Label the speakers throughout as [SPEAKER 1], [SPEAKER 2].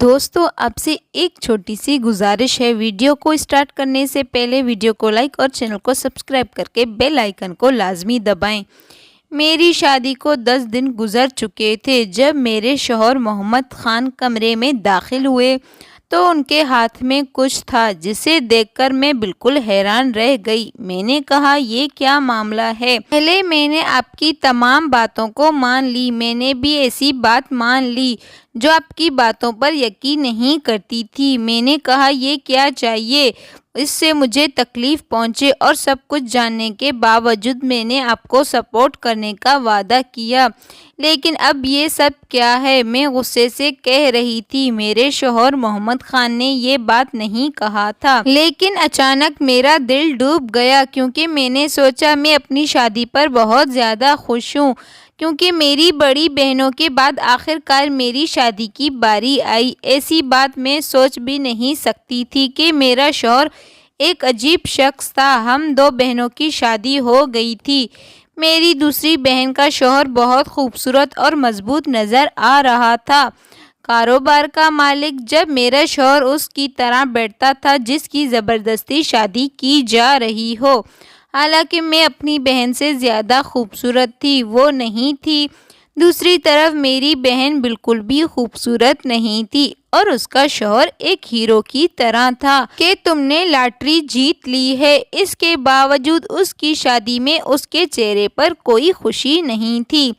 [SPEAKER 1] دوستو آپ سے ایک چھوٹی سی گزارش ہے، ویڈیو کو اسٹارٹ کرنے سے پہلے ویڈیو کو لائک اور چینل کو سبسکرائب کر کے بیل آئیکن کو لازمی دبائیں۔ میری شادی کو 10 دن گزر چکے تھے جب میرے شوہر محمد خان کمرے میں داخل ہوئے تو ان کے ہاتھ میں کچھ تھا جسے دیکھ کر میں بالکل حیران رہ گئی۔ میں نے کہا یہ کیا معاملہ ہے؟ پہلے میں نے آپ کی تمام باتوں کو مان لی، میں نے بھی ایسی بات مان لی جو آپ کی باتوں پر یقین نہیں کرتی تھی۔ میں نے کہا یہ کیا چاہیے؟ اس سے مجھے تکلیف پہنچے اور سب کچھ جاننے کے باوجود میں نے آپ کو سپورٹ کرنے کا وعدہ کیا، لیکن اب یہ سب کیا ہے؟ میں غصے سے کہہ رہی تھی۔ میرے شوہر محمد خان نے یہ بات نہیں کہا تھا، لیکن اچانک میرا دل ڈوب گیا کیونکہ میں نے سوچا میں اپنی شادی پر بہت زیادہ خوش ہوں، کیونکہ میری بڑی بہنوں کے بعد آخر کار میری شادی کی باری آئی۔ ایسی بات میں سوچ بھی نہیں سکتی تھی کہ میرا شوہر ایک عجیب شخص تھا۔ ہم 2 بہنوں کی شادی ہو گئی تھی۔ میری دوسری بہن کا شوہر بہت خوبصورت اور مضبوط نظر آ رہا تھا، کاروبار کا مالک۔ جب میرا شوہر اس کی طرح بیٹھتا تھا جس کی زبردستی شادی کی جا رہی ہو، حالانکہ میں اپنی بہن سے زیادہ خوبصورت تھی، وہ نہیں تھی۔ دوسری طرف میری بہن بالکل بھی خوبصورت نہیں تھی اور اس کا شوہر ایک ہیرو کی طرح تھا کہ تم نے لاٹری جیت لی ہے۔ اس کے باوجود اس کی شادی میں اس کے چہرے پر کوئی خوشی نہیں تھی،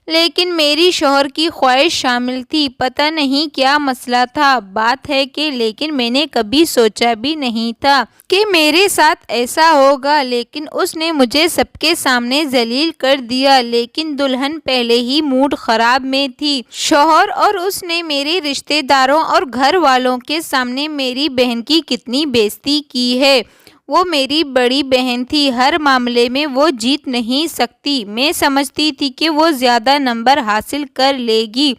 [SPEAKER 1] لیکن میری شوہر کی خواہش شامل تھی۔ پتہ نہیں کیا مسئلہ تھا، بات ہے کہ لیکن میں نے کبھی سوچا بھی نہیں تھا کہ میرے ساتھ ایسا ہوگا، لیکن اس نے مجھے سب کے سامنے ذلیل کر دیا۔ لیکن دلہن پہلے ہی موڈ خراب میں تھی۔ شوہر اور اس نے میرے رشتہ داروں اور گھر والوں کے سامنے میری بہن کی کتنی بےعزتی کی ہے۔ وہ میری بڑی بہن تھی، ہر معاملے میں وہ جیت نہیں سکتی۔ میں سمجھتی تھی کہ وہ زیادہ نمبر حاصل کر لے گی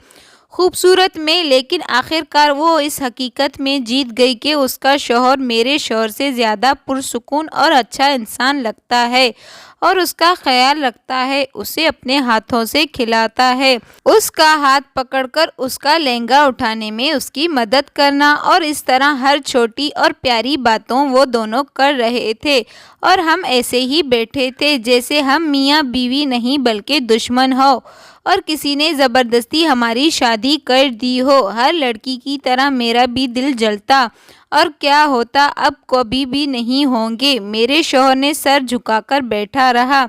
[SPEAKER 1] خوبصورت میں، لیکن آخر کار وہ اس حقیقت میں جیت گئی کہ اس کا شوہر میرے شوہر سے زیادہ پرسکون اور اچھا انسان لگتا ہے اور اس کا خیال رکھتا ہے، اسے اپنے ہاتھوں سے کھلاتا ہے، اس کا ہاتھ پکڑ کر اس کا لہنگا اٹھانے میں اس کی مدد کرنا، اور اس طرح ہر چھوٹی اور پیاری باتوں وہ دونوں کر رہے تھے اور ہم ایسے ہی بیٹھے تھے جیسے ہم میاں بیوی نہیں بلکہ دشمن ہو اور کسی نے زبردستی ہماری شادی کر دی ہو۔ ہر لڑکی کی طرح میرا بھی دل جلتا، اور کیا ہوتا، اب کبھی بھی نہیں ہوں گے۔ میرے شوہر نے سر جھکا کر بیٹھا رہا۔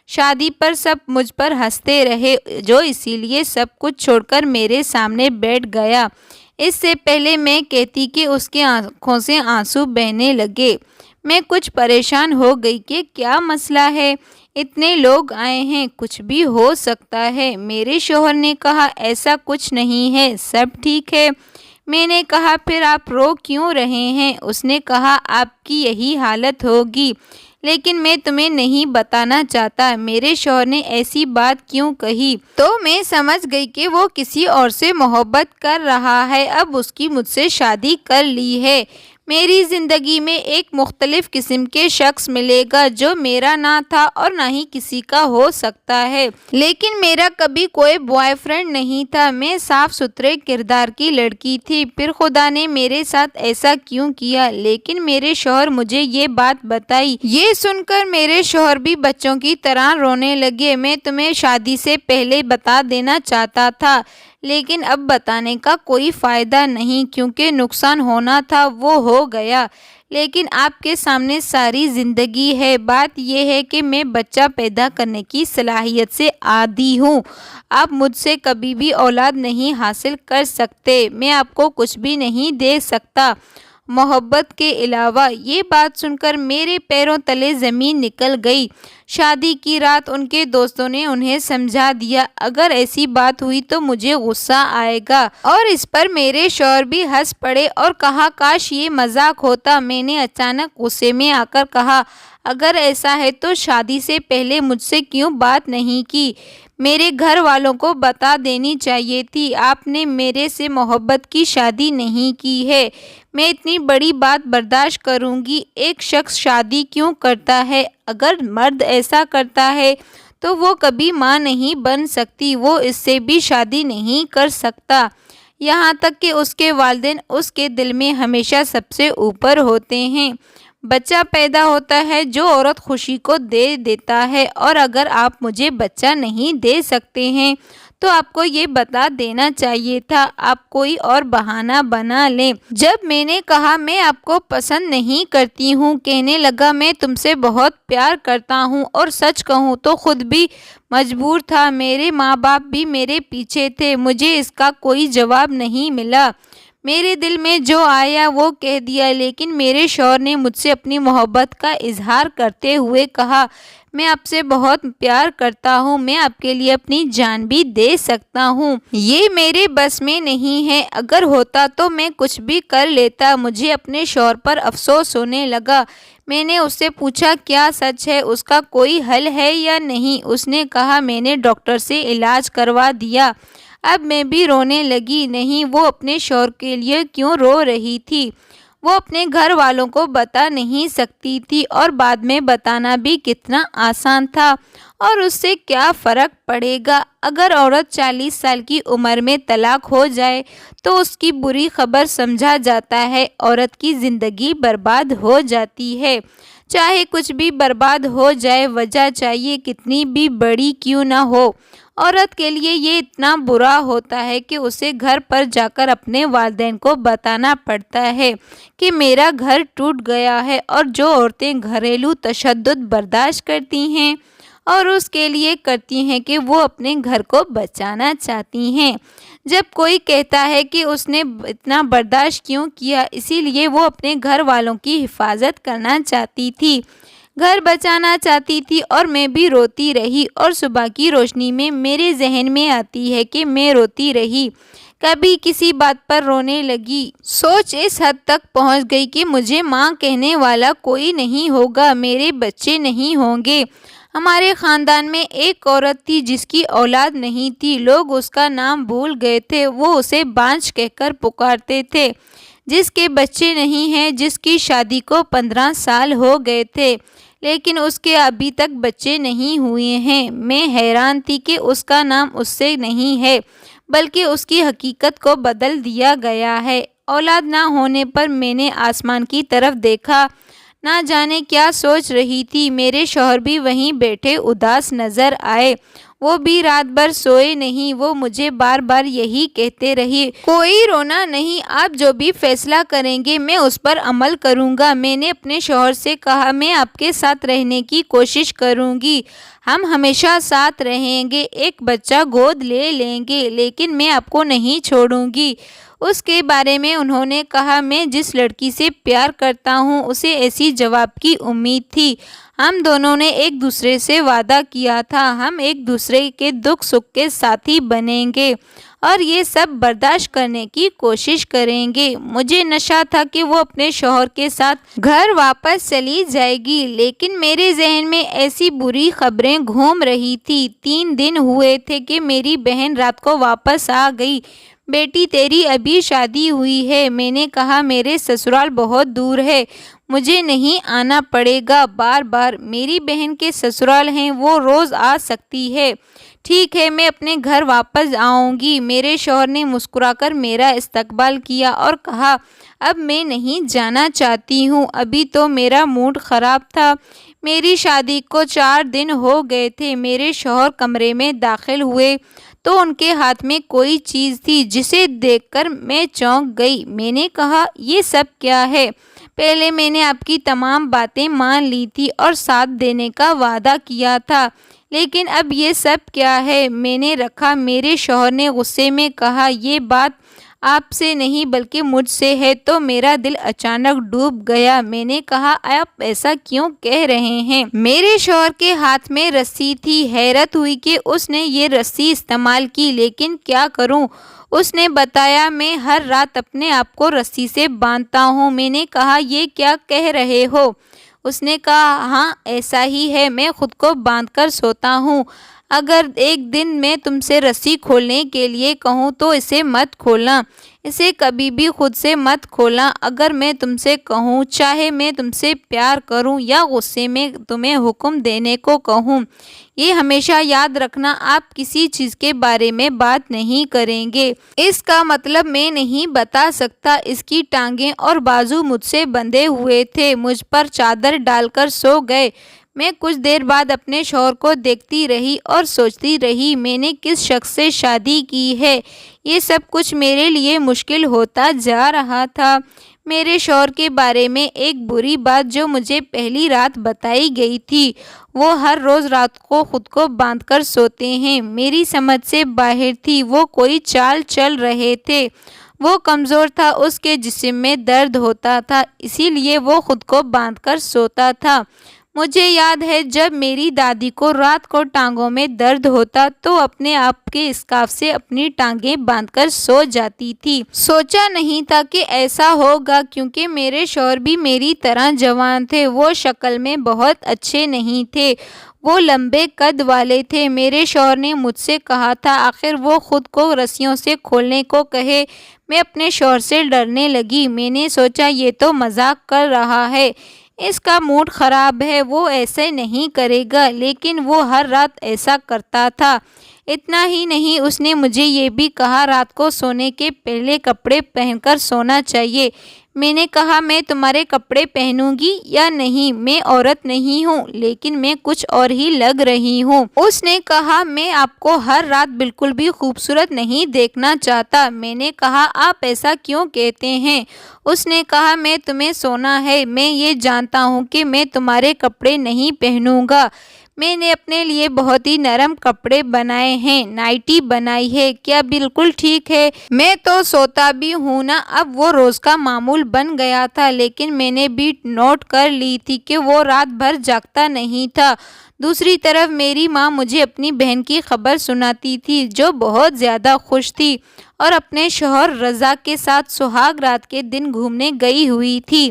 [SPEAKER 1] شادی پر سب مجھ پر ہنستے رہے جو اسی لیے سب کچھ چھوڑ کر میرے سامنے بیٹھ گیا۔ اس سے پہلے میں کہتی کہ اس کی آنکھوں سے آنسو بہنے لگے۔ میں کچھ پریشان ہو گئی کہ کیا مسئلہ ہے، اتنے لوگ آئے ہیں، کچھ بھی ہو سکتا ہے۔ میرے شوہر نے کہا ایسا کچھ نہیں ہے، سب ٹھیک ہے۔ میں نے کہا پھر آپ رو کیوں رہے ہیں؟ اس نے کہا آپ کی یہی حالت ہوگی، لیکن میں تمہیں نہیں بتانا چاہتا۔ میرے شوہر نے ایسی بات کیوں کہی تو میں سمجھ گئی کہ وہ کسی اور سے محبت کر رہا ہے، اب اس کی مجھ سے شادی کر لی ہے۔ میری زندگی میں ایک مختلف قسم کے شخص ملے گا جو میرا نہ تھا اور نہ ہی کسی کا ہو سکتا ہے، لیکن میرا کبھی کوئی بوائے فرینڈ نہیں تھا۔ میں صاف ستھرے کردار کی لڑکی تھی، پھر خدا نے میرے ساتھ ایسا کیوں کیا؟ لیکن میرے شوہر مجھے یہ بات بتائی۔ یہ سن کر میرے شوہر بھی بچوں کی طرح رونے لگے۔ میں تمہیں شادی سے پہلے بتا دینا چاہتا تھا، لیکن اب بتانے کا کوئی فائدہ نہیں کیونکہ نقصان ہونا تھا وہ ہو گیا، لیکن آپ کے سامنے ساری زندگی ہے۔ بات یہ ہے کہ میں بچہ پیدا کرنے کی صلاحیت سے عاری ہوں، آپ مجھ سے کبھی بھی اولاد نہیں حاصل کر سکتے، میں آپ کو کچھ بھی نہیں دے سکتا محبت کے علاوہ۔ یہ بات سن کر میرے پیروں تلے زمین نکل گئی۔ شادی کی رات ان کے دوستوں نے انہیں سمجھا دیا اگر ایسی بات ہوئی تو مجھے غصہ آئے گا، اور اس پر میرے شوہر بھی ہنس پڑے اور کہا کاش یہ مذاق ہوتا۔ میں نے اچانک غصے میں آ کر کہا اگر ایسا ہے تو شادی سے پہلے مجھ سے کیوں بات نہیں کی؟ میرے گھر والوں کو بتا دینی چاہیے تھی، آپ نے میرے سے محبت کی شادی نہیں کی ہے، میں اتنی بڑی بات برداشت کروں گی۔ ایک شخص شادی کیوں کرتا ہے؟ اگر مرد ایسا کرتا ہے تو وہ کبھی ماں نہیں بن سکتی، وہ اس سے بھی شادی نہیں کر سکتا۔ یہاں تک کہ اس کے والدین اس کے دل میں ہمیشہ سب سے اوپر ہوتے ہیں۔ بچہ پیدا ہوتا ہے جو عورت خوشی کو دے دیتا ہے، اور اگر آپ مجھے بچہ نہیں دے سکتے ہیں تو آپ کو یہ بتا دینا چاہیے تھا، آپ کوئی اور بہانہ بنا لیں۔ جب میں نے کہا میں آپ کو پسند نہیں کرتی ہوں، کہنے لگا میں تم سے بہت پیار کرتا ہوں، اور سچ کہوں تو خود بھی مجبور تھا، میرے ماں باپ بھی میرے پیچھے تھے، مجھے اس کا کوئی جواب نہیں ملا۔ میرے دل میں جو آیا وہ کہہ دیا، لیکن میرے شوہر نے مجھ سے اپنی محبت کا اظہار کرتے ہوئے کہا، میں آپ سے بہت پیار کرتا ہوں، میں آپ کے لیے اپنی جان بھی دے سکتا ہوں، یہ میرے بس میں نہیں ہے، اگر ہوتا تو میں کچھ بھی کر لیتا۔ مجھے اپنے شوہر پر افسوس ہونے لگا۔ میں نے اس سے پوچھا کیا سچ ہے، اس کا کوئی حل ہے یا نہیں؟ اس نے کہا میں نے ڈاکٹر سے علاج کروا دیا۔ اب میں بھی رونے لگی۔ نہیں، وہ اپنے شوہر کے لیے کیوں رو رہی تھی؟ وہ اپنے گھر والوں کو بتا نہیں سکتی تھی، اور بعد میں بتانا بھی کتنا آسان تھا، اور اس سے کیا فرق پڑے گا؟ اگر عورت 40 سال کی عمر میں طلاق ہو جائے تو اس کی بری خبر سمجھا جاتا ہے، عورت کی زندگی برباد ہو جاتی ہے۔ چاہے کچھ بھی برباد ہو جائے، وجہ چاہیے کتنی بھی بڑی کیوں نہ ہو، عورت کے لیے یہ اتنا برا ہوتا ہے کہ اسے گھر پر جا کر اپنے والدین کو بتانا پڑتا ہے کہ میرا گھر ٹوٹ گیا ہے۔ اور جو عورتیں گھریلو تشدد برداشت کرتی ہیں اور اس کے لیے کرتی ہیں کہ وہ اپنے گھر کو بچانا چاہتی ہیں، جب کوئی کہتا ہے کہ اس نے اتنا برداشت کیوں کیا، اسی لیے وہ اپنے گھر والوں کی حفاظت کرنا چاہتی تھی، گھر بچانا چاہتی تھی، اور میں بھی روتی رہی، اور صبح کی روشنی میں میرے ذہن میں آتی ہے کہ میں روتی رہی، کبھی کسی بات پر رونے لگی۔ سوچ اس حد تک پہنچ گئی کہ مجھے ماں کہنے والا کوئی نہیں ہوگا، میرے بچے نہیں ہوں گے۔ ہمارے خاندان میں ایک عورت تھی جس کی اولاد نہیں تھی، لوگ اس کا نام بھول گئے تھے، وہ اسے بانجھ کہہ کر پکارتے تھے، جس کے بچے نہیں ہیں، جس کی شادی کو 15 سال ہو گئے تھے لیکن اس کے ابھی تک بچے نہیں ہوئے ہیں۔ میں حیران تھی کہ اس کا نام اس سے نہیں ہے، بلکہ اس کی حقیقت کو بدل دیا گیا ہے۔ اولاد نہ ہونے پر میں نے آسمان کی طرف دیکھا، نہ جانے کیا سوچ رہی تھی۔ میرے شوہر بھی وہیں بیٹھے اداس نظر آئے، وہ بھی رات بھر سوئے نہیں، وہ مجھے بار بار یہی کہتے رہے، کوئی رونا نہیں، آپ جو بھی فیصلہ کریں گے میں اس پر عمل کروں گا۔ میں نے اپنے شوہر سے کہا میں آپ کے ساتھ رہنے کی کوشش کروں گی، ہم ہمیشہ ساتھ رہیں گے، ایک بچہ گود لے لیں گے، لیکن میں آپ کو نہیں چھوڑوں گی۔ اس کے بارے میں انہوں نے کہا میں جس لڑکی سے پیار کرتا ہوں اسے ایسی جواب کی امید تھی، ہم دونوں نے ایک دوسرے سے وعدہ کیا تھا ہم ایک دوسرے کے دکھ سکھ کے ساتھی بنیں گے اور یہ سب برداشت کرنے کی کوشش کریں گے۔ مجھے نشہ تھا کہ وہ اپنے شوہر کے ساتھ گھر واپس چلی جائے گی، لیکن میرے ذہن میں ایسی بری خبریں گھوم رہی تھی۔ 3 دن ہوئے تھے کہ میری بہن رات کو واپس آ گئی۔ بیٹی تیری ابھی شادی ہوئی ہے؟ میں نے کہا میرے سسرال بہت دور ہے، مجھے نہیں آنا پڑے گا بار بار، میری بہن کے سسرال ہیں، وہ روز آ سکتی ہے۔ ٹھیک ہے، میں اپنے گھر واپس آؤں گی۔ میرے شوہر نے مسکرا کر میرا استقبال کیا اور کہا اب میں نہیں جانا چاہتی ہوں، ابھی تو میرا موڈ خراب تھا۔ میری شادی کو 4 دن ہو گئے تھے۔ میرے شوہر کمرے میں داخل ہوئے تو ان کے ہاتھ میں کوئی چیز تھی جسے دیکھ کر میں چونک گئی۔ میں نے کہا یہ سب کیا ہے؟ پہلے میں نے آپ کی تمام باتیں مان لی تھی اور ساتھ دینے کا وعدہ کیا تھا، لیکن اب یہ سب کیا ہے؟ میں نے رکھا۔ میرے شوہر نے غصے میں کہا یہ بات آپ سے نہیں بلکہ مجھ سے ہے، تو میرا دل اچانک ڈوب گیا۔ میں نے کہا آپ ایسا کیوں کہہ رہے ہیں؟ میرے شوہر کے ہاتھ میں رسی تھی، حیرت ہوئی کہ اس نے یہ رسی استعمال کی، لیکن کیا کروں؟ اس نے بتایا میں ہر رات اپنے آپ کو رسی سے باندھتا ہوں۔ میں نے کہا یہ کیا کہہ رہے ہو؟ اس نے کہا ہاں ایسا ہی ہے، میں خود کو باندھ کر سوتا ہوں، اگر ایک دن میں تم سے رسی کھولنے کے لیے کہوں تو اسے مت کھولنا۔ اسے کبھی بھی خود سے مت کھولنا۔ اگر میں تم سے کہوں، چاہے میں تم سے پیار کروں یا غصے میں تمہیں حکم دینے کو کہوں، یہ ہمیشہ یاد رکھنا، آپ کسی چیز کے بارے میں بات نہیں کریں گے۔ اس کا مطلب میں نہیں بتا سکتا۔ اس کی ٹانگیں اور بازو مجھ سے بندھے ہوئے تھے، مجھ پر چادر ڈال کر سو گئے۔ میں کچھ دیر بعد اپنے شوہر کو دیکھتی رہی اور سوچتی رہی، میں نے کس شخص سے شادی کی ہے۔ یہ سب کچھ میرے لیے مشکل ہوتا جا رہا تھا۔ میرے شوہر کے بارے میں ایک بری بات جو مجھے پہلی رات بتائی گئی تھی، وہ ہر روز رات کو خود کو باندھ کر سوتے ہیں، میری سمجھ سے باہر تھی۔ وہ کوئی چال چل رہے تھے، وہ کمزور تھا، اس کے جسم میں درد ہوتا تھا، اسی لیے وہ خود کو باندھ کر سوتا تھا۔ مجھے یاد ہے جب میری دادی کو رات کو ٹانگوں میں درد ہوتا تو اپنے آپ کے اسکارف سے اپنی ٹانگیں باندھ کر سو جاتی تھی۔ سوچا نہیں تھا کہ ایسا ہوگا، کیونکہ میرے شوہر بھی میری طرح جوان تھے۔ وہ شکل میں بہت اچھے نہیں تھے، وہ لمبے قد والے تھے۔ میرے شوہر نے مجھ سے کہا تھا آخر وہ خود کو رسیوں سے کھولنے کو کہے۔ میں اپنے شوہر سے ڈرنے لگی۔ میں نے سوچا یہ تو مذاق کر رہا ہے، اس کا موڈ خراب ہے، وہ ایسے نہیں کرے گا، لیکن وہ ہر رات ایسا کرتا تھا۔ اتنا ہی نہیں، اس نے مجھے یہ بھی کہا رات کو سونے کے پہلے کپڑے پہن کر سونا چاہیے۔ میں نے کہا میں تمہارے کپڑے پہنوں گی یا نہیں؟ میں عورت نہیں ہوں، لیکن میں کچھ اور ہی لگ رہی ہوں۔ اس نے کہا میں آپ کو ہر رات بالکل بھی خوبصورت نہیں دیکھنا چاہتا۔ میں نے کہا آپ ایسا کیوں کہتے ہیں؟ اس نے کہا میں تمہیں سونا ہے، میں یہ جانتا ہوں کہ میں تمہارے کپڑے نہیں پہنوں گا۔ میں نے اپنے لیے بہت ہی نرم کپڑے بنائے ہیں، نائٹی بنائی ہے، کیا بالکل ٹھیک ہے؟ میں تو سوتا بھی ہوں نا۔ اب وہ روز کا معمول بن گیا تھا، لیکن میں نے بھی نوٹ کر لی تھی کہ وہ رات بھر جاگتا نہیں تھا۔ دوسری طرف میری ماں مجھے اپنی بہن کی خبر سناتی تھی جو بہت زیادہ خوش تھی اور اپنے شوہر رضا کے ساتھ سہاگ رات کے دن گھومنے گئی ہوئی تھی۔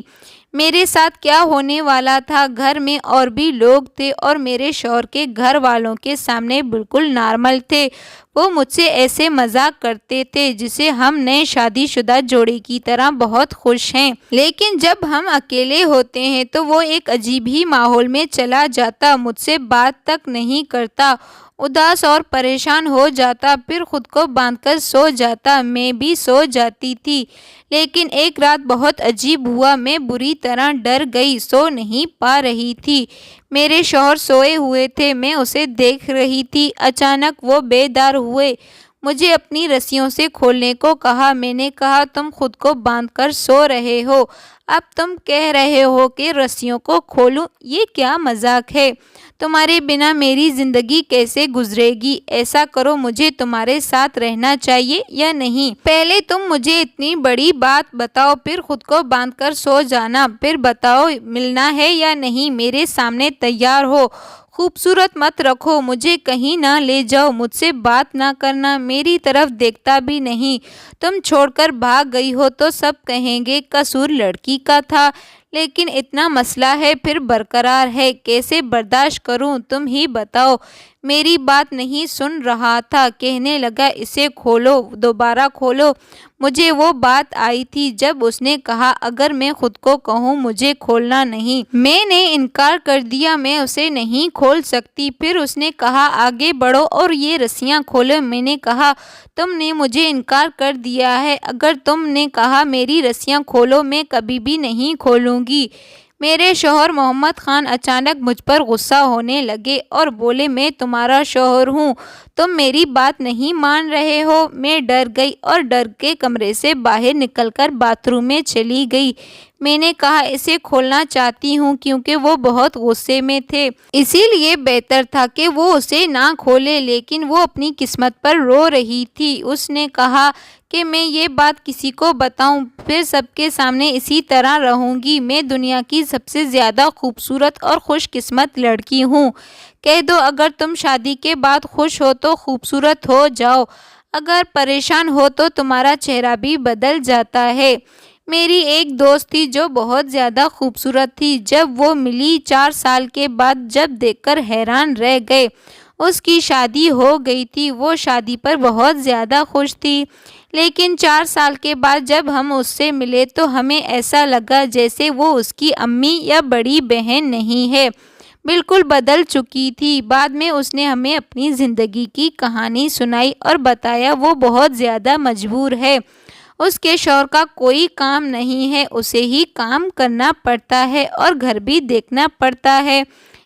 [SPEAKER 1] میرے ساتھ کیا ہونے والا تھا؟ گھر میں اور بھی لوگ تھے اور میرے شوہر کے گھر والوں کے سامنے بالکل نارمل تھے۔ وہ مجھ سے ایسے مذاق کرتے تھے جسے ہم نئے شادی شدہ جوڑے کی طرح بہت خوش ہیں، لیکن جب ہم اکیلے ہوتے ہیں تو وہ ایک عجیب ہی ماحول میں چلا جاتا، مجھ سے بات تک نہیں کرتا، اداس اور پریشان ہو جاتا، پھر خود کو باندھ کر سو جاتا۔ میں بھی سو جاتی تھی، لیکن ایک رات بہت عجیب ہوا، میں بری طرح ڈر گئی، سو نہیں پا رہی تھی۔ میرے شوہر سوئے ہوئے تھے، میں اسے دیکھ رہی تھی، اچانک وہ بیدار ہوئے، مجھے اپنی رسیوں سے کھولنے کو کہا۔ میں نے کہا تم خود کو باندھ کر سو رہے ہو، اب تم کہہ رہے ہو کہ رسیوں کو کھولوں، یہ کیا مذاق ہے؟ تمہارے بنا میری زندگی کیسے گزرے گی؟ ایسا کرو، مجھے تمہارے ساتھ رہنا چاہیے یا نہیں؟ پہلے تم مجھے اتنی بڑی بات بتاؤ، پھر خود کو باندھ کر سو جانا، پھر بتاؤ ملنا ہے یا نہیں؟ میرے سامنے تیار ہو، خوبصورت مت رکھو، مجھے کہیں نہ لے جاؤ، مجھ سے بات نہ کرنا، میری طرف دیکھتا بھی نہیں، تم چھوڑ کر بھاگ گئی ہو تو سب کہیں گے قصور لڑکی کا تھا، لیکن اتنا مسئلہ ہے پھر برقرار ہے، کیسے برداشت کروں؟ تم ہی بتاؤ۔ میری بات نہیں سن رہا تھا، کہنے لگا اسے کھولو، دوبارہ کھولو۔ مجھے وہ بات آئی تھی جب اس نے کہا اگر میں خود کو کہوں مجھے کھولنا نہیں، میں نے انکار کر دیا، میں اسے نہیں کھول سکتی۔ پھر اس نے کہا آگے بڑھو اور یہ رسیاں کھولو۔ میں نے کہا تم نے مجھے انکار کر دیا ہے، اگر تم نے کہا میری رسیاں کھولو میں کبھی بھی نہیں کھولوں گی۔ میرے شوہر محمد خان اچانک مجھ پر غصہ ہونے لگے اور بولے میں تمہارا شوہر ہوں، تم میری بات نہیں مان رہے ہو؟ میں ڈر گئی اور ڈر کے کمرے سے باہر نکل کر باتھ روم میں چلی گئی۔ میں نے کہا اسے کھولنا چاہتی ہوں کیونکہ وہ بہت غصے میں تھے، اسی لیے بہتر تھا کہ وہ اسے نہ کھولے، لیکن وہ اپنی قسمت پر رو رہی تھی۔ اس نے کہا کہ میں یہ بات کسی کو بتاؤں پھر سب کے سامنے اسی طرح رہوں گی، میں دنیا کی سب سے زیادہ خوبصورت اور خوش قسمت لڑکی ہوں، کہہ دو اگر تم شادی کے بعد خوش ہو تو خوبصورت ہو جاؤ، اگر پریشان ہو تو تمہارا چہرہ بھی بدل جاتا ہے۔ میری ایک دوست تھی جو بہت زیادہ خوبصورت تھی، جب وہ ملی 4 سال کے بعد جب دیکھ کر حیران رہ گئے، اس کی شادی ہو گئی تھی، وہ شادی پر بہت زیادہ خوش تھی، لیکن 4 سال کے بعد جب ہم اس سے ملے تو ہمیں ایسا لگا جیسے وہ اس کی امی یا بڑی بہن نہیں ہے، بالکل بدل چکی تھی۔ بعد میں اس نے ہمیں اپنی زندگی کی کہانی سنائی اور بتایا وہ بہت زیادہ مجبور ہے، اس کے شوہر کا کوئی کام نہیں ہے، اسے ہی کام کرنا پڑتا ہے اور گھر بھی دیکھنا پڑتا ہے،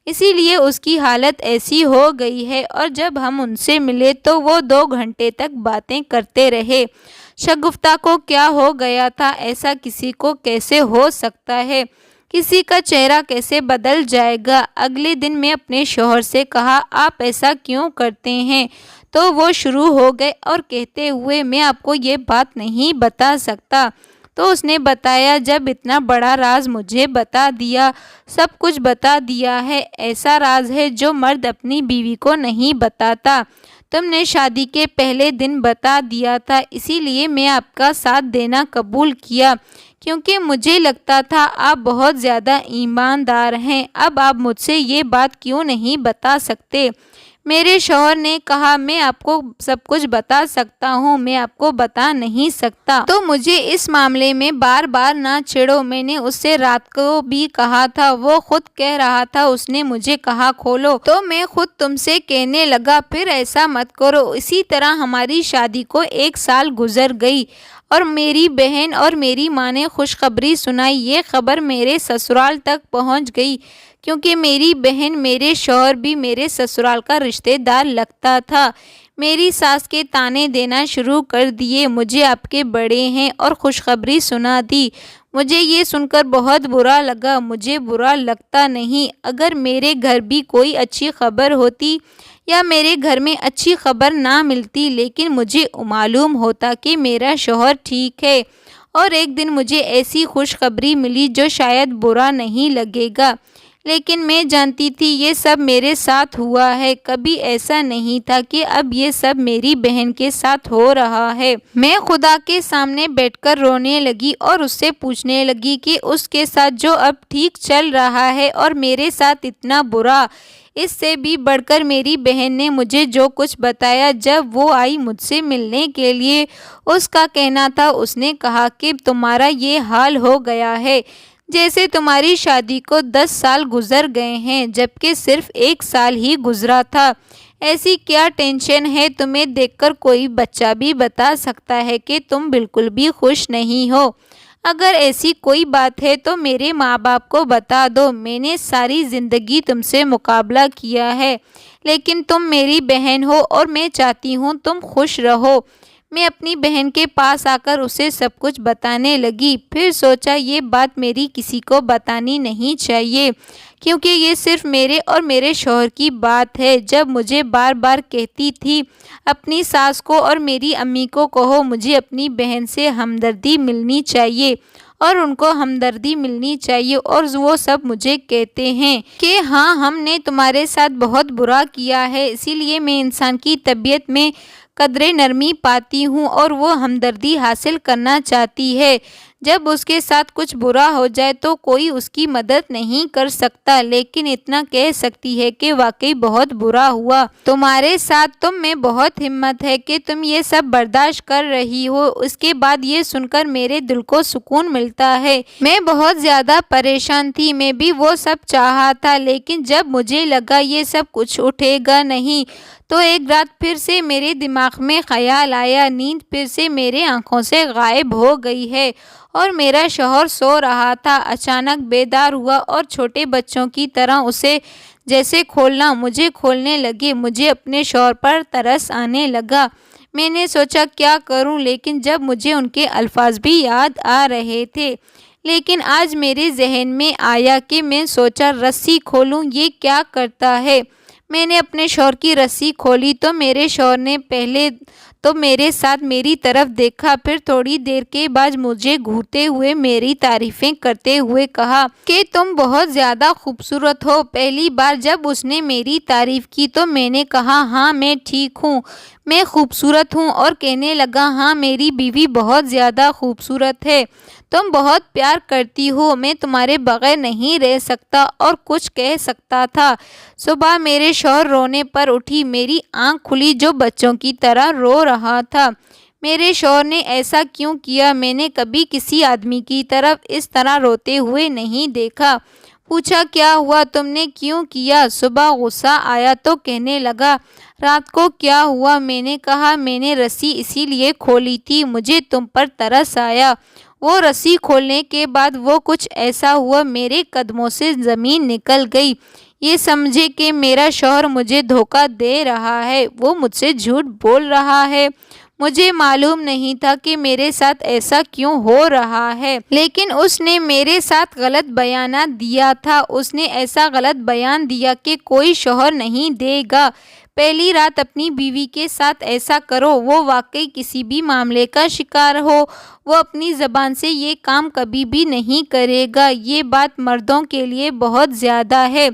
[SPEAKER 1] اسی لیے اس کی حالت ایسی ہو گئی ہے۔ اور جب ہم ان سے ملے تو وہ 2 گھنٹے تک باتیں کرتے رہے۔ شگفتہ کو کیا ہو گیا تھا؟ ایسا کسی کو کیسے ہو سکتا ہے؟ کسی کا چہرہ کیسے بدل جائے گا؟ اگلے دن میں اپنے شوہر سے کہا، آپ ایسا کیوں کرتے ہیں؟ تو وہ شروع ہو گئے اور کہتے ہوئے، میں آپ کو یہ بات نہیں بتا سکتا۔ تو اس نے بتایا، جب اتنا بڑا راز مجھے بتا دیا، سب کچھ بتا دیا ہے، ایسا راز ہے جو مرد اپنی بیوی کو نہیں بتاتا، تم نے شادی کے پہلے دن بتا دیا تھا، اسی لیے میں آپ کا ساتھ دینا قبول کیا، کیونکہ مجھے لگتا تھا آپ بہت زیادہ ایماندار ہیں۔ اب آپ مجھ سے یہ بات کیوں نہیں بتا سکتے؟ میرے شوہر نے کہا، میں آپ کو سب کچھ بتا سکتا ہوں، میں آپ کو بتا نہیں سکتا۔ تو مجھے اس معاملے میں بار بار نہ چھیڑو، میں نے اس سے رات کو بھی کہا تھا، وہ خود کہہ رہا تھا، اس نے مجھے کہا کھولو، تو میں خود تم سے کہنے لگا پھر ایسا مت کرو۔ اسی طرح ہماری شادی کو 1 سال گزر گئی اور میری بہن اور میری ماں نے خوشخبری سنائی۔ یہ خبر میرے سسرال تک پہنچ گئی، کیونکہ میری بہن، میرے شوہر بھی میرے سسرال کا رشتہ دار لگتا تھا۔ میری ساس کے طعنے دینا شروع کر دیے، مجھے آپ کے بڑے ہیں اور خوشخبری سنا دی۔ مجھے یہ سن کر بہت برا لگا، مجھے برا لگتا نہیں، اگر میرے گھر بھی کوئی اچھی خبر ہوتی یا میرے گھر میں اچھی خبر نہ ملتی، لیکن مجھے معلوم ہوتا کہ میرا شوہر ٹھیک ہے، اور ایک دن مجھے ایسی خوشخبری ملی جو شاید برا نہیں لگے گا، لیکن میں جانتی تھی یہ سب میرے ساتھ ہوا ہے، کبھی ایسا نہیں تھا کہ اب یہ سب میری بہن کے ساتھ ہو رہا ہے۔ میں خدا کے سامنے بیٹھ کر رونے لگی اور اس سے پوچھنے لگی کہ اس کے ساتھ جو اب ٹھیک چل رہا ہے اور میرے ساتھ اتنا برا، اس سے بھی بڑھ کر میری بہن نے مجھے جو کچھ بتایا جب وہ آئی مجھ سے ملنے کے لیے، اس کا کہنا تھا، اس نے کہا کہ تمہارا یہ حال ہو گیا ہے جیسے تمہاری شادی کو 10 سال گزر گئے ہیں، جبکہ صرف 1 سال ہی گزرا تھا۔ ایسی کیا ٹینشن ہے تمہیں؟ دیکھ کر کوئی بچہ بھی بتا سکتا ہے کہ تم بالکل بھی خوش نہیں ہو۔ اگر ایسی کوئی بات ہے تو میرے ماں باپ کو بتا دو، میں نے ساری زندگی تم سے مقابلہ کیا ہے، لیکن تم میری بہن ہو اور میں چاہتی ہوں تم خوش رہو۔ میں اپنی بہن کے پاس آ کر اسے سب کچھ بتانے لگی، پھر سوچا یہ بات میری کسی کو بتانی نہیں چاہیے، کیونکہ یہ صرف میرے اور میرے شوہر کی بات ہے۔ جب مجھے بار بار کہتی تھی اپنی ساس کو اور میری امی کو کہو مجھے اپنی بہن سے ہمدردی ملنی چاہیے اور ان کو ہمدردی ملنی چاہیے، اور وہ سب مجھے کہتے ہیں کہ ہاں ہم نے تمہارے ساتھ بہت برا کیا ہے، اسی لیے میں انسان کی طبیعت میں قدرے نرمی پاتی ہوں اور وہ ہمدردی حاصل کرنا چاہتی ہے۔ جب اس کے ساتھ کچھ برا ہو جائے تو کوئی اس کی مدد نہیں کر سکتا، لیکن اتنا کہہ سکتی ہے کہ واقعی بہت برا ہوا تمہارے ساتھ، تم میں بہت ہمت ہے کہ تم یہ سب برداشت کر رہی ہو۔ اس کے بعد یہ سن کر میرے دل کو سکون ملتا ہے۔ میں بہت زیادہ پریشان تھی، میں بھی وہ سب چاہا تھا، لیکن جب مجھے لگا یہ سب کچھ اٹھے گا نہیں تو ایک رات پھر سے میرے دماغ میں خیال آیا، نیند پھر سے میرے آنکھوں سے غائب ہو گئی ہے اور میرا شوہر سو رہا تھا۔ اچانک بیدار ہوا اور چھوٹے بچوں کی طرح اسے جیسے کھولنا مجھے کھولنے لگے، مجھے اپنے شوہر پر ترس آنے لگا۔ میں نے سوچا کیا کروں، لیکن جب مجھے ان کے الفاظ بھی یاد آ رہے تھے، لیکن آج میرے ذہن میں آیا کہ میں سوچا رسی کھولوں، یہ کیا کرتا ہے۔ میں نے اپنے شوہر کی رسی کھولی تو میرے شوہر نے پہلے تو میرے ساتھ میری طرف دیکھا، پھر تھوڑی دیر کے بعد مجھے گھورتے ہوئے میری تعریفیں کرتے ہوئے کہا کہ تم بہت زیادہ خوبصورت ہو۔ پہلی بار جب اس نے میری تعریف کی تو میں نے کہا ہاں میں ٹھیک ہوں، میں خوبصورت ہوں، اور کہنے لگا ہاں میری بیوی بہت زیادہ خوبصورت ہے، تم بہت پیار کرتی ہو، میں تمہارے بغیر نہیں رہ سکتا، اور کچھ کہہ سکتا تھا۔ صبح میرے شوہر رونے پر اٹھی، میری آنکھ کھلی جو بچوں کی طرح رو رہا تھا۔ میرے شوہر نے ایسا کیوں کیا؟ میں نے کبھی کسی آدمی کی طرف اس طرح روتے ہوئے نہیں دیکھا۔ پوچھا کیا ہوا؟ تم نے کیوں کیا؟ صبح غصہ آیا تو کہنے لگا رات کو کیا ہوا؟ میں نے کہا میں نے رسی اسی لیے کھولی تھی، مجھے تم پر ترس آیا۔ وہ رسی کھولنے کے بعد وہ کچھ ایسا ہوا میرے قدموں سے زمین نکل گئی۔ یہ سمجھے کہ میرا شوہر مجھے دھوکہ دے رہا ہے، وہ مجھ سے جھوٹ بول رہا ہے۔ مجھے معلوم نہیں تھا کہ میرے ساتھ ایسا کیوں ہو رہا ہے، لیکن اس نے میرے ساتھ غلط بیانات دیا تھا۔ اس نے ایسا غلط بیان دیا کہ کوئی شوہر نہیں دے گا۔ پہلی رات اپنی بیوی کے ساتھ ایسا کرو، وہ واقعی کسی بھی معاملے کا شکار ہو، وہ اپنی زبان سے یہ کام کبھی بھی نہیں کرے گا۔ یہ بات مردوں کے لیے بہت زیادہ ہے،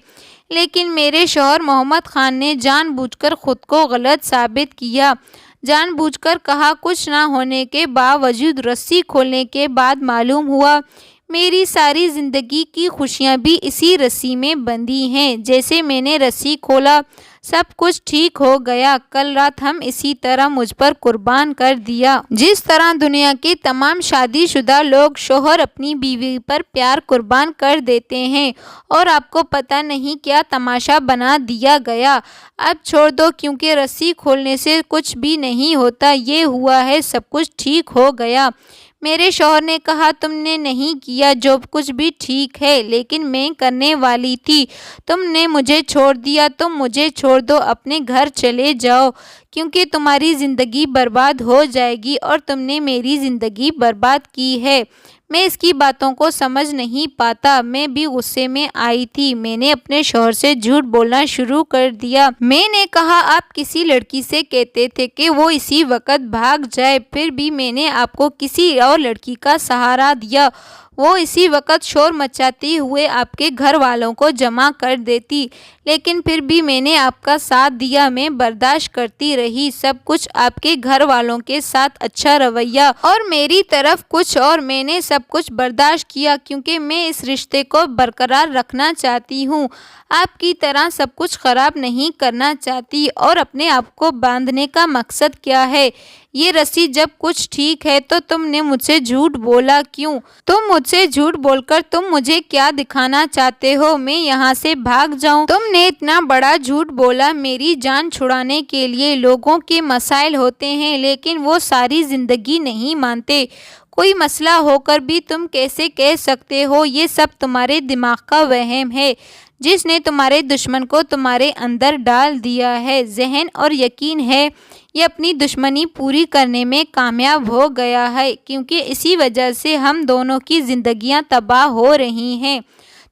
[SPEAKER 1] لیکن میرے شوہر محمد خان نے جان بوجھ کر خود کو غلط ثابت کیا۔ جان بوجھ کر کہا کچھ نہ ہونے کے باوجود رسی کھولنے کے بعد معلوم ہوا میری ساری زندگی کی خوشیاں بھی اسی رسی میں بندھی ہیں۔ جیسے میں نے رسی کھولا سب کچھ ٹھیک ہو گیا۔ کل رات ہم اسی طرح مجھ پر قربان کر دیا، جس طرح دنیا کے تمام شادی شدہ لوگ شوہر اپنی بیوی پر پیار قربان کر دیتے ہیں، اور آپ کو پتہ نہیں کیا تماشا بنا دیا گیا۔ اب چھوڑ دو، کیونکہ رسی کھولنے سے کچھ بھی نہیں ہوتا، یہ ہوا ہے سب کچھ ٹھیک ہو گیا۔ میرے شوہر نے کہا تم نے نہیں کیا جو کچھ بھی ٹھیک ہے، لیکن میں کرنے والی تھی۔ تم نے مجھے چھوڑ دیا، تم مجھے چھوڑ دو، اپنے گھر چلے جاؤ، کیونکہ تمہاری زندگی برباد ہو جائے گی اور تم نے میری زندگی برباد کی ہے۔ میں اس کی باتوں کو سمجھ نہیں پاتا، میں بھی غصے میں آئی تھی۔ میں نے اپنے شوہر سے جھوٹ بولنا شروع کر دیا۔ میں نے کہا آپ کسی لڑکی سے کہتے تھے کہ وہ اسی وقت بھاگ جائے، پھر بھی میں نے آپ کو کسی اور لڑکی کا سہارا دیا، وہ اسی وقت شور مچاتے ہوئے آپ کے گھر والوں کو جمع کر دیتی، لیکن پھر بھی میں نے آپ کا ساتھ دیا، میں برداشت کرتی رہی سب کچھ، آپ کے گھر والوں کے ساتھ اچھا رویہ اور میری طرف کچھ اور، میں نے سب کچھ برداشت کیا کیونکہ میں اس رشتے کو برقرار رکھنا چاہتی ہوں، آپ کی طرح سب کچھ خراب نہیں کرنا چاہتی۔ اور اپنے آپ کو باندھنے کا مقصد کیا ہے؟ یہ رسی جب کچھ ٹھیک ہے تو تم نے مجھ سے جھوٹ بولا کیوں؟ تم مجھ سے جھوٹ بول کر تم مجھے کیا دکھانا چاہتے ہو؟ میں یہاں سے بھاگ جاؤں؟ تم نے اتنا بڑا جھوٹ بولا میری جان چھڑانے کے لیے۔ لوگوں کے مسائل ہوتے ہیں لیکن وہ ساری زندگی نہیں مانتے۔ کوئی مسئلہ ہو کر بھی تم کیسے کہہ سکتے ہو؟ یہ سب تمہارے دماغ کا وہم ہے جس نے تمہارے دشمن کو تمہارے اندر ڈال دیا ہے۔ ذہن اور یقین ہے یہ اپنی دشمنی پوری کرنے میں کامیاب ہو گیا ہے، کیونکہ اسی وجہ سے ہم دونوں کی زندگیاں تباہ ہو رہی ہیں۔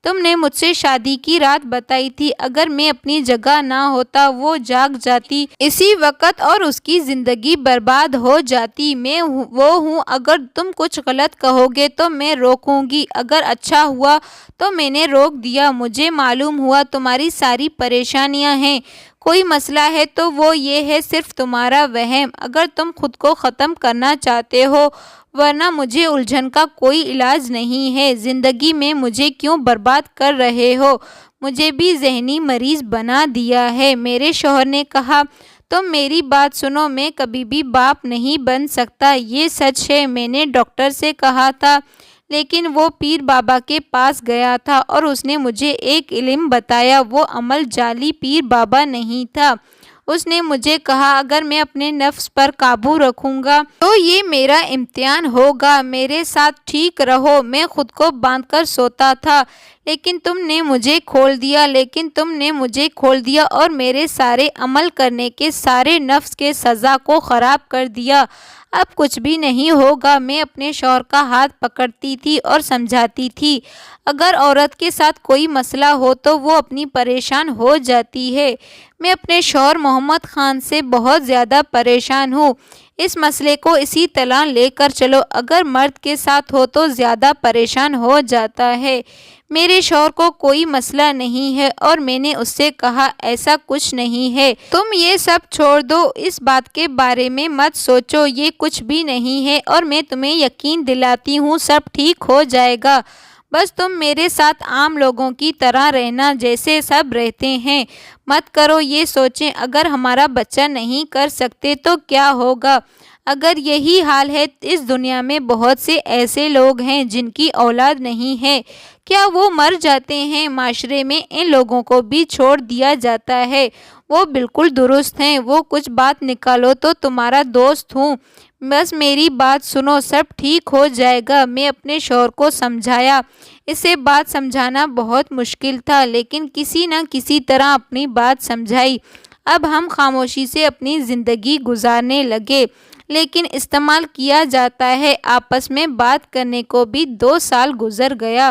[SPEAKER 1] تم نے مجھ سے شادی کی رات بتائی تھی، اگر میں اپنی جگہ نہ ہوتا وہ جاگ جاتی اسی وقت اور اس کی زندگی برباد ہو جاتی۔ میں وہ ہوں، اگر تم کچھ غلط کہو گے تو میں روکوں گی، اگر اچھا ہوا تو میں نے روک دیا۔ مجھے معلوم ہوا تمہاری ساری پریشانیاں ہیں، کوئی مسئلہ ہے تو وہ یہ ہے صرف تمہارا وہم، اگر تم خود کو ختم کرنا چاہتے ہو، ورنہ مجھے الجھن کا کوئی علاج نہیں ہے۔ زندگی میں مجھے کیوں برباد کر رہے ہو؟ مجھے بھی ذہنی مریض بنا دیا ہے۔ میرے شوہر نے کہا تم میری بات سنو، میں کبھی بھی باپ نہیں بن سکتا، یہ سچ ہے۔ میں نے ڈاکٹر سے کہا تھا، لیکن وہ پیر بابا کے پاس گیا تھا اور اس نے مجھے ایک علم بتایا، وہ عمل جعلی پیر بابا نہیں تھا۔ اس نے مجھے کہا اگر میں اپنے نفس پر قابو رکھوں گا تو یہ میرا امتحان ہوگا، میرے ساتھ ٹھیک رہو۔ میں خود کو باندھ کر سوتا تھا، لیکن تم نے مجھے کھول دیا اور میرے سارے عمل کرنے کے سارے نفس کے سزا کو خراب کر دیا۔ اب کچھ بھی نہیں ہوگا۔ میں اپنے شوہر کا ہاتھ پکڑتی تھی اور سمجھاتی تھی، اگر عورت کے ساتھ کوئی مسئلہ ہو تو وہ اپنی پریشان ہو جاتی ہے۔ میں اپنے شوہر محمد خان سے بہت زیادہ پریشان ہوں، اس مسئلے کو اسی طرح لے کر چلو، اگر مرد کے ساتھ ہو تو زیادہ پریشان ہو جاتا ہے۔ میرے شوہر کو کوئی مسئلہ نہیں ہے اور میں نے اس سے کہا ایسا کچھ نہیں ہے، تم یہ سب چھوڑ دو، اس بات کے بارے میں مت سوچو، یہ کچھ بھی نہیں ہے اور میں تمہیں یقین دلاتی ہوں سب ٹھیک ہو جائے گا، بس تم میرے ساتھ عام لوگوں کی طرح رہنا جیسے سب رہتے ہیں، مت کرو یہ سوچیں اگر ہمارا بچہ نہیں کر سکتے تو کیا ہوگا، اگر یہی حال ہے اس دنیا میں بہت سے ایسے لوگ ہیں جن کی اولاد نہیں ہے، کیا وہ مر جاتے ہیں؟ معاشرے میں ان لوگوں کو بھی چھوڑ دیا جاتا ہے۔ وہ بالکل درست ہیں۔ وہ کچھ بات نکالو تو تمہارا دوست ہوں، بس میری بات سنو، سب ٹھیک ہو جائے گا۔ میں اپنے شوہر کو سمجھایا۔ اسے بات سمجھانا بہت مشکل تھا، لیکن کسی نہ کسی طرح اپنی بات سمجھائی۔ اب ہم خاموشی سے اپنی زندگی گزارنے لگے، لیکن استعمال کیا جاتا ہے۔ آپس میں بات کرنے کو بھی 2 سال گزر گیا۔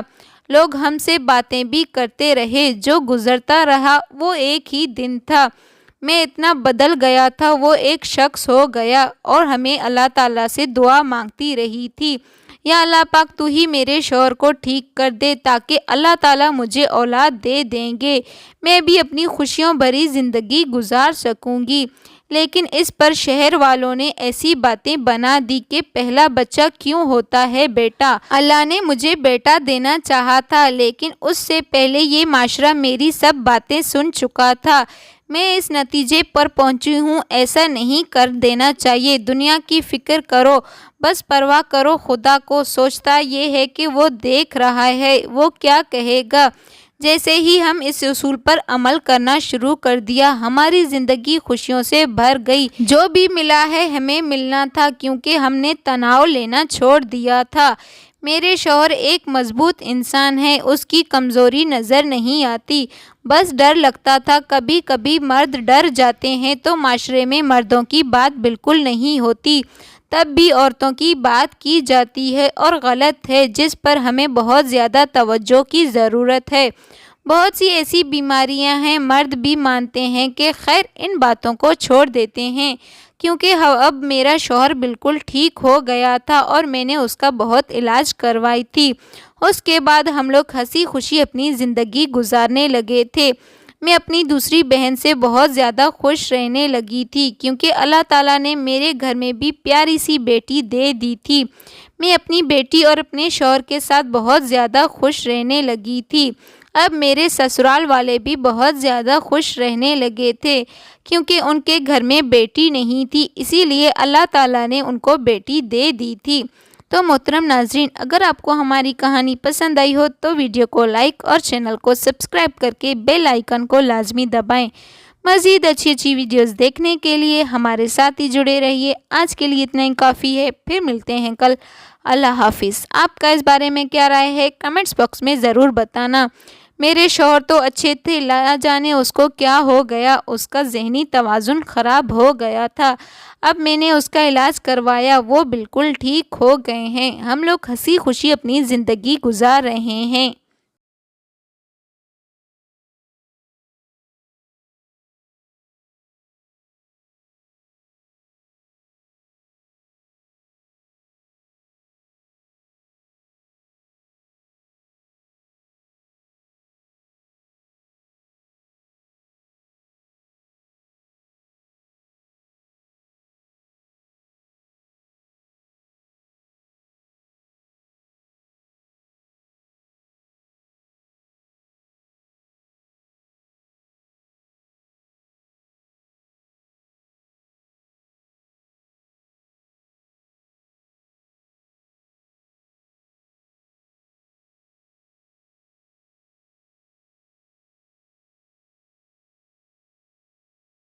[SPEAKER 1] لوگ ہم سے باتیں بھی کرتے رہے۔ جو گزرتا رہا وہ ایک ہی دن تھا۔ میں اتنا بدل گیا تھا، وہ ایک شخص ہو گیا، اور ہمیں اللہ تعالیٰ سے دعا مانگتی رہی تھی، یا اللہ پاک تو ہی میرے شوہر کو ٹھیک کر دے، تاکہ اللہ تعالیٰ مجھے اولاد دے دیں گے، میں بھی اپنی خوشیوں بھری زندگی گزار سکوں گی۔ لیکن اس پر شہر والوں نے ایسی باتیں بنا دی کہ پہلا بچہ کیوں ہوتا ہے بیٹا؟ اللہ نے مجھے بیٹا دینا چاہا تھا، لیکن اس سے پہلے یہ معاشرہ میری سب باتیں سن چکا تھا۔ میں اس نتیجے پر پہنچی ہوں، ایسا نہیں کر دینا چاہیے۔ دنیا کی فکر کرو، بس پرواہ کرو خدا کو۔ سوچتا یہ ہے کہ وہ دیکھ رہا ہے، وہ کیا کہے گا۔ جیسے ہی ہم اس اصول پر عمل کرنا شروع کر دیا، ہماری زندگی خوشیوں سے بھر گئی۔ جو بھی ملا ہے ہمیں ملنا تھا، کیونکہ ہم نے تناؤ لینا چھوڑ دیا تھا۔ میرے شوہر ایک مضبوط انسان ہے، اس کی کمزوری نظر نہیں آتی، بس ڈر لگتا تھا۔ کبھی کبھی مرد ڈر جاتے ہیں تو معاشرے میں مردوں کی بات بالکل نہیں ہوتی، تب بھی عورتوں کی بات کی جاتی ہے، اور غلط ہے، جس پر ہمیں بہت زیادہ توجہ کی ضرورت ہے۔ بہت سی ایسی بیماریاں ہیں، مرد بھی مانتے ہیں کہ خیر ان باتوں کو چھوڑ دیتے ہیں، کیونکہ اب میرا شوہر بالکل ٹھیک ہو گیا تھا، اور میں نے اس کا بہت علاج کروائی تھی۔ اس کے بعد ہم لوگ ہنسی خوشی اپنی زندگی گزارنے لگے تھے۔ میں اپنی دوسری بہن سے بہت زیادہ خوش رہنے لگی تھی، کیونکہ اللہ تعالیٰ نے میرے گھر میں بھی پیاری سی بیٹی دے دی تھی۔ میں اپنی بیٹی اور اپنے شوہر کے ساتھ بہت زیادہ خوش رہنے لگی تھی۔ اب میرے سسرال والے بھی بہت زیادہ خوش رہنے لگے تھے، کیونکہ ان کے گھر میں بیٹی نہیں تھی، اسی لیے اللہ تعالیٰ نے ان کو بیٹی دے دی تھی۔ تو محترم ناظرین، اگر آپ کو ہماری کہانی پسند آئی ہو تو ویڈیو کو لائک اور چینل کو سبسکرائب کر کے بیل آئیکن کو لازمی دبائیں۔ مزید اچھی ویڈیوز دیکھنے کے لیے ہمارے ساتھ ہی جڑے رہیے۔ آج کے لیے اتنا ہی کافی ہے، پھر ملتے ہیں کل۔ اللہ حافظ۔ آپ کا اس بارے میں کیا رائے ہے کمنٹس باکس میں ضرور بتانا۔ میرے شوہر تو اچھے تھے، نہ جانے اس کو کیا ہو گیا، اس کا ذہنی توازن خراب ہو گیا تھا۔ اب میں نے اس کا علاج کروایا، وہ بالکل ٹھیک ہو گئے ہیں۔ ہم لوگ ہنسی خوشی اپنی زندگی گزار رہے ہیں۔